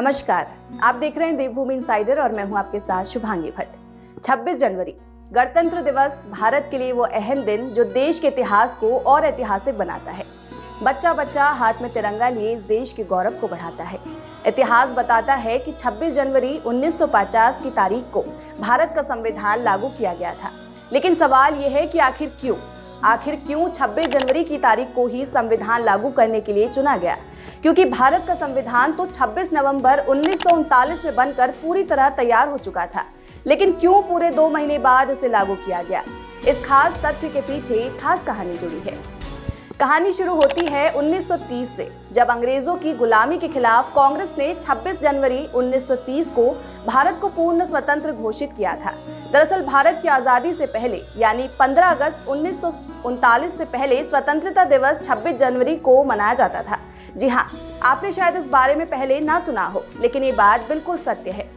नमस्कार, आप देख रहे हैं देवभूमि इनसाइडर और मैं हूं आपके साथ शुभांगी भट्ट। 26 जनवरी गणतंत्र दिवस भारत के लिए वो अहम दिन जो देश के इतिहास को और ऐतिहासिक बनाता है। बच्चा बच्चा हाथ में तिरंगा लिए इस देश के गौरव को बढ़ाता है। इतिहास बताता है कि 26 जनवरी 1950 की तारीख को भारत का संविधान लागू किया गया था। लेकिन सवाल ये है कि आखिर क्यों 26 जनवरी की तारीख को ही संविधान लागू करने के लिए चुना गया? क्योंकि भारत का संविधान तो 26 नवंबर 1939 में बनकर पूरी तरह तैयार हो चुका था, लेकिन क्यों पूरे 2 महीने बाद इसे लागू किया गया? इस खास तथ्य के पीछे एक खास कहानी जुड़ी है। कहानी शुरू होती है 1930 से, जब अंग्रेजों की गुलामी के खिलाफ कांग्रेस ने 26 जनवरी 1930 को भारत को पूर्ण स्वतंत्र घोषित किया था। दरअसल भारत की आजादी से पहले यानी 15 अगस्त 1939 से पहले स्वतंत्रता दिवस 26 जनवरी को मनाया जाता था। जी हाँ, आपने शायद इस बारे में पहले ना सुना हो, लेकिन ये बात बिल्कुल सत्य है।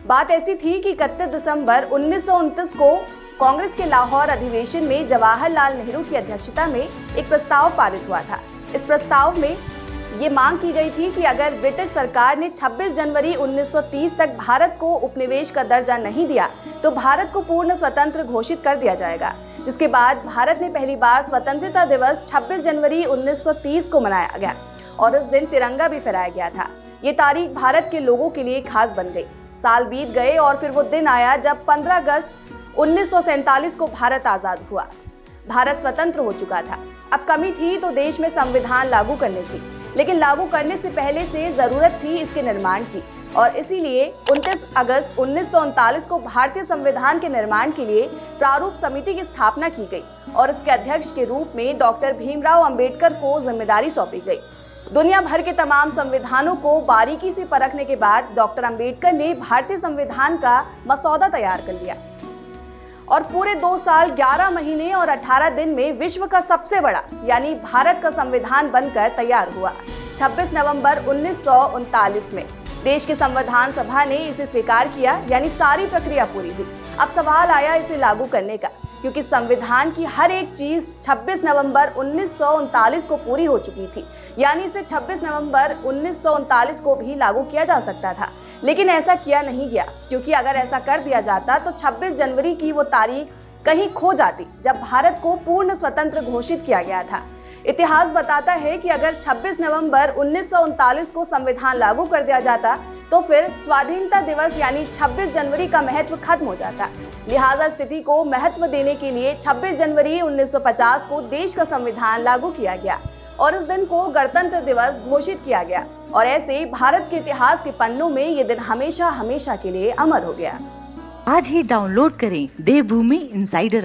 बात ऐसी थी कि 31 दिसंबर 1929 को कांग्रेस के लाहौर अधिवेशन में जवाहरलाल नेहरू की अध्यक्षता में एक प्रस्ताव पारित हुआ था। इस प्रस्ताव में ये मांग की गई थी कि अगर ब्रिटिश सरकार ने 26 जनवरी 1930 तक भारत को उपनिवेश का दर्जा नहीं दिया तो भारत को पूर्ण स्वतंत्र घोषित कर दिया जाएगा। जिसके बाद भारत ने पहली बार स्वतंत्रता दिवस 26 जनवरी 1930 को मनाया गया और उस दिन तिरंगा भी फहराया गया था। ये तारीख भारत के लोगों के लिए खास बन गई। साल बीत गए और फिर वो दिन आया जब 15 अगस्त 1947 को भारत आजाद हुआ। भारत स्वतंत्र हो चुका था। अब कमी थी तो देश में संविधान लागू करने की, लेकिन लागू करने से पहले से जरूरत थी इसके निर्माण की और इसीलिए 29 अगस्त 1939 को भारतीय संविधान के निर्माण के लिए प्रारूप समिति की स्थापना की गई और इसके अध्यक्ष के रूप में डॉक्टर भीमराव अंबेडकर को जिम्मेदारी सौंपी गई। दुनिया भर के तमाम संविधानों को बारीकी से परखने के बाद डॉक्टर अंबेडकर ने भारतीय संविधान का मसौदा तैयार कर लिया और पूरे 2 साल 11 महीने और 18 दिन में विश्व का सबसे बड़ा यानी भारत का संविधान बनकर तैयार हुआ। 26 नवंबर 1939 में देश की संविधान सभा ने इसे स्वीकार किया, यानी सारी प्रक्रिया पूरी हुई। अब सवाल आया इसे लागू करने का, क्योंकि संविधान की हर एक चीज 26 नवंबर 1939 को पूरी हो चुकी थी, यानी इसे 26 नवंबर 1939 को भी लागू किया जा सकता था। लेकिन ऐसा किया नहीं गया, क्योंकि अगर ऐसा कर दिया जाता तो 26 जनवरी की वो तारीख कहीं खो जाती जब भारत को पूर्ण स्वतंत्र घोषित किया गया था। इतिहास बताता है कि अगर 26 नवंबर 1939 को संविधान लागू कर दिया जाता तो फिर स्वाधीनता दिवस यानी 26 जनवरी का महत्व खत्म हो जाता। लिहाजा स्थिति को महत्व देने के लिए 26 जनवरी 1950 को देश का संविधान लागू किया गया और इस दिन को गणतंत्र दिवस घोषित किया गया और ऐसे भारत के इतिहास के पन्नों में ये दिन हमेशा हमेशा के लिए अमर हो गया। आज ही डाउनलोड करें देवभूमि इनसाइडर।